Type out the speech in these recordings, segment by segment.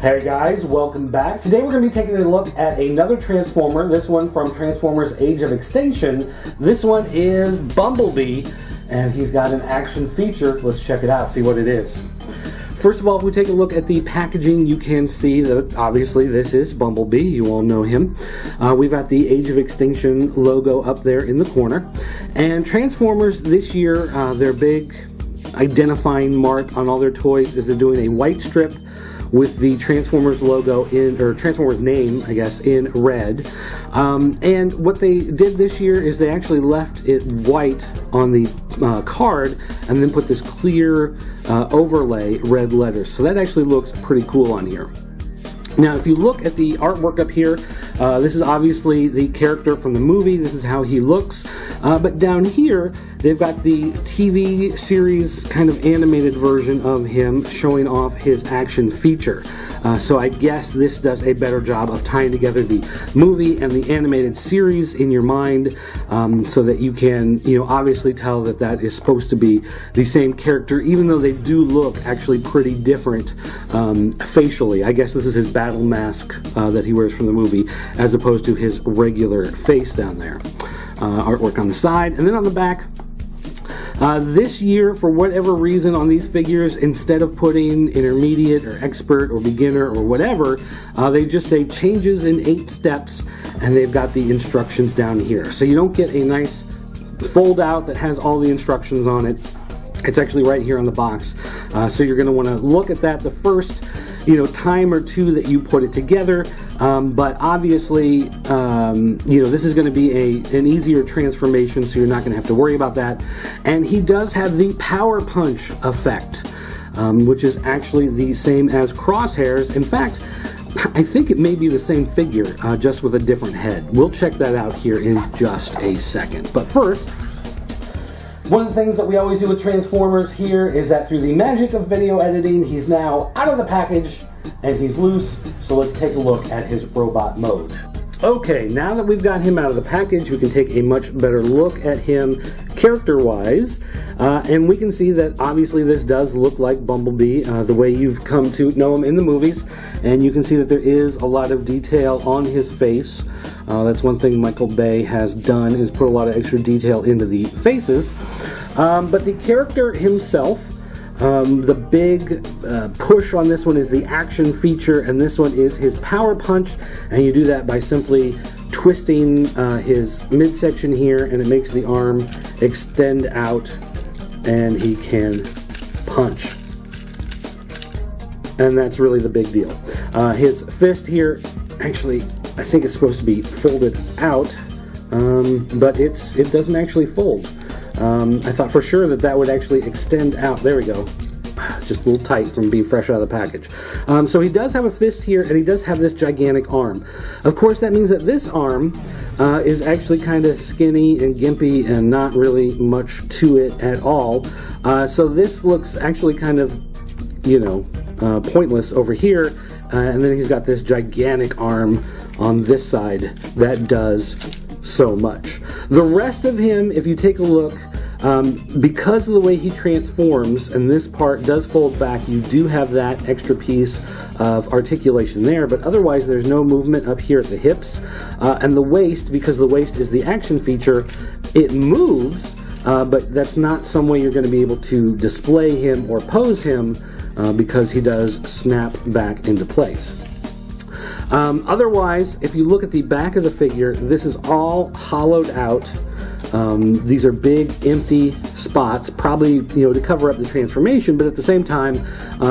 Hey guys, welcome back. Today we're going to be taking a look at another Transformer, this one from Transformers Age of Extinction. This one is Bumblebee, and he's got an action feature. Let's check it out, see what it is. First of all, if we take a look at the packaging, you can see that obviously this is Bumblebee. You all know him. We've got the Age of Extinction logo up there in the corner. And Transformers this year, their big identifying mark on all their toys is they're doing a white strip with the Transformers logo or Transformers name, I guess, in red. And what they did this year is they actually left it white on the card and then put this clear overlay red letters. So that actually looks pretty cool on here. Now, if you look at the artwork up here, this is obviously the character from the movie. This is how he looks. But down here, they've got the TV series kind of animated version of him showing off his action feature. So I guess this does a better job of tying together the movie and the animated series in your mind, so that you can, obviously tell that that is supposed to be the same character, even though they do look actually pretty different facially. I guess this is his battle mask that he wears from the movie, as opposed to his regular face down there. Artwork on the side, and then on the back. This year, for whatever reason, on these figures, instead of putting intermediate or expert or beginner or whatever, they just say changes in 8 steps, and they've got the instructions down here. So you don't get a nice fold out that has all the instructions on it. It's actually right here on the box. So you're going to want to look at that the first time or two that you put it together, but obviously this is going to be an easier transformation, so you're not going to have to worry about that. And he does have the power punch effect, which is actually the same as Crosshairs. In fact, I think it may be the same figure, just with a different head. We'll check that out here in just a second. But first, one of the things that we always do with Transformers here is that through the magic of video editing, he's now out of the package and he's loose. So let's take a look at his robot mode. Okay, now that we've got him out of the package, we can take a much better look at him character-wise. And we can see that obviously this does look like Bumblebee, the way you've come to know him in the movies. And you can see that there is a lot of detail on his face. That's one thing Michael Bay has done, is put a lot of extra detail into the faces. But the character himself, the big push on this one is the action feature, and this one is his power punch. And you do that by simply twisting his midsection here, and it makes the arm extend out, and he can punch. And that's really the big deal. His fist here, actually, I think it's supposed to be folded out, but it doesn't actually fold. I thought for sure that would actually extend out. There we go. Just a little tight from being fresh out of the package. So he does have a fist here, and he does have this gigantic arm. Of course, that means that this arm is actually kind of skinny and gimpy and not really much to it at all. So this looks actually kind of, pointless over here. And then he's got this gigantic arm on this side that does so much. The rest of him, if you take a look, because of the way he transforms, and this part does fold back, you do have that extra piece of articulation there, but otherwise there's no movement up here at the hips. And the waist, because the waist is the action feature, it moves, but that's not some way you're going to be able to display him or pose him, because he does snap back into place. Otherwise, if you look at the back of the figure, this is all hollowed out. These are big, empty spots, probably, to cover up the transformation, but at the same time,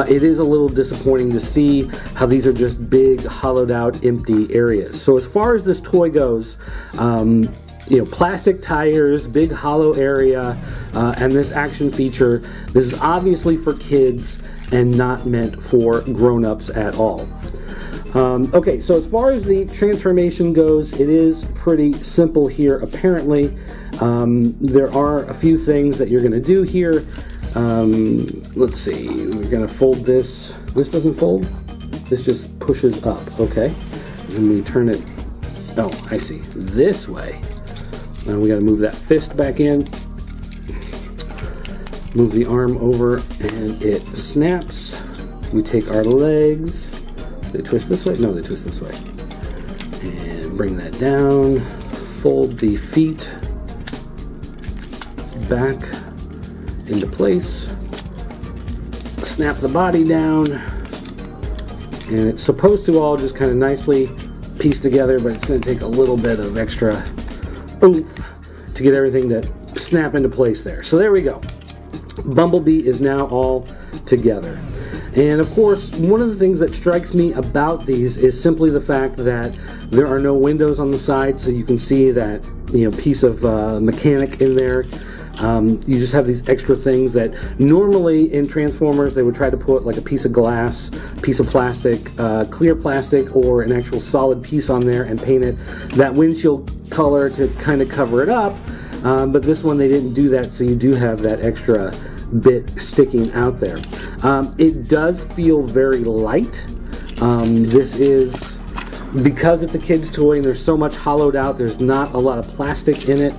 it is a little disappointing to see how these are just big, hollowed out, empty areas. So as far as this toy goes, plastic tires, big hollow area, and this action feature, this is obviously for kids and not meant for grown-ups at all. Okay, so as far as the transformation goes, it is pretty simple here, apparently. There are a few things that you're going to do here. Let's see, we're going to fold this. This doesn't fold? This just pushes up, okay? And we turn it, oh, I see, this way. Now we got to move that fist back in. Move the arm over and it snaps. We take our legs, They twist this way? No, they twist this way. And bring that down. Fold the feet back into place. Snap the body down. And it's supposed to all just kind of nicely piece together, but it's going to take a little bit of extra oomph to get everything to snap into place there. So there we go. Bumblebee is now all together. And of course, one of the things that strikes me about these is simply the fact that there are no windows on the side, so you can see that, you know, piece of mechanic in there. You just have these extra things that normally in Transformers they would try to put like a piece of glass, piece of plastic, clear plastic, or an actual solid piece on there and paint it that windshield color to kind of cover it up. But this one they didn't do that, so you do have that extra bit sticking out there. It does feel very light. This is, because it's a kid's toy and there's so much hollowed out, there's not a lot of plastic in it,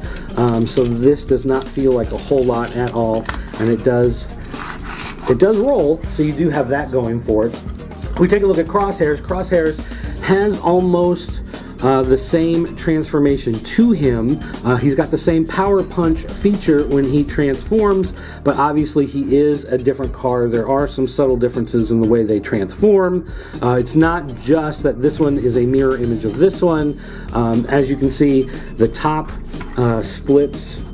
so this does not feel like a whole lot at all, and it does roll, so you do have that going for it. We take a look at Crosshairs. Crosshairs has almost the same transformation to him. He's got the same power punch feature when he transforms, but obviously he is a different car. There are some subtle differences in the way they transform. It's not just that this one is a mirror image of this one. As you can see, the top splits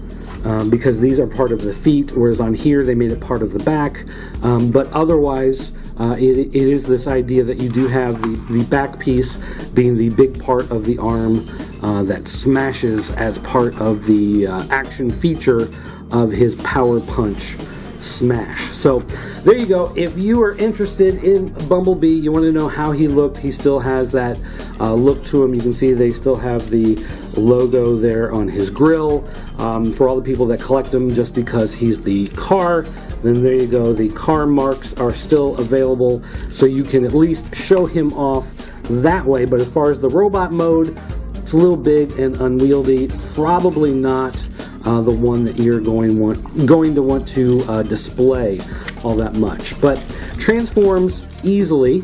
because these are part of the feet, whereas on here they made it part of the back. But otherwise, it is this idea that you do have the back piece being the big part of the arm that smashes as part of the action feature of his power punch smash. So there you go. If you are interested in Bumblebee, you want to know how he looked, he still has that look to him. You can see they still have the logo there on his grill. For all the people that collect him just because he's the car, then there you go. The car marks are still available, so you can at least show him off that way. But as far as the robot mode, it's a little big and unwieldy. Probably not the one that you're going to want to display all that much. But transforms easily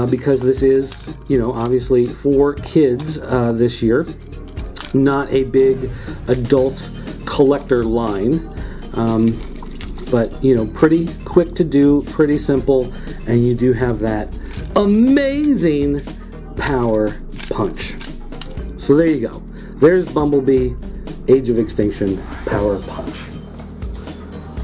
because this is, you know, obviously for kids this year. Not a big adult collector line. But, you know, pretty quick to do, pretty simple, and you do have that amazing power punch. So there you go. There's Bumblebee, Age of Extinction, Power Punch.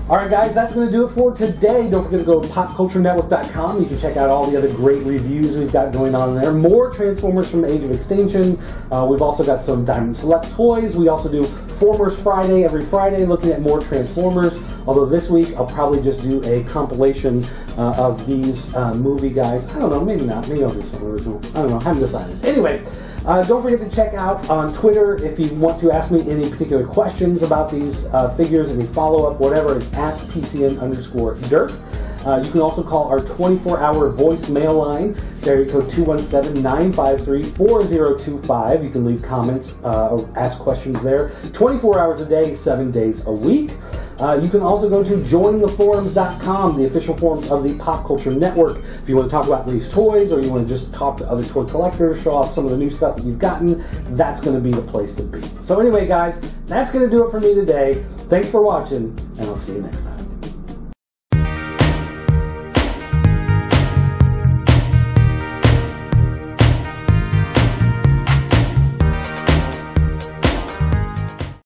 Alright guys, that's going to do it for today. Don't forget to go to popculturenetwork.com. You can check out all the other great reviews we've got going on there. More Transformers from Age of Extinction. We've also got some Diamond Select toys. We also do Formers Friday every Friday, looking at more Transformers. Although this week I'll probably just do a compilation of these movie guys. I don't know, maybe not. Maybe I'll do some original. I don't know, I haven't decided. Anyway, don't forget to check out on Twitter if you want to ask me any particular questions about these figures, any follow-up, whatever. It's at PCN_Dirt. You can also call our 24-hour voicemail line, area code 217-953-4025. You can leave comments or ask questions there 24 hours a day, 7 days a week. You can also go to jointheforums.com, the official forums of the Pop Culture Network. If you want to talk about these toys, or you want to just talk to other toy collectors, show off some of the new stuff that you've gotten, that's going to be the place to be. So anyway, guys, that's going to do it for me today. Thanks for watching, and I'll see you next time.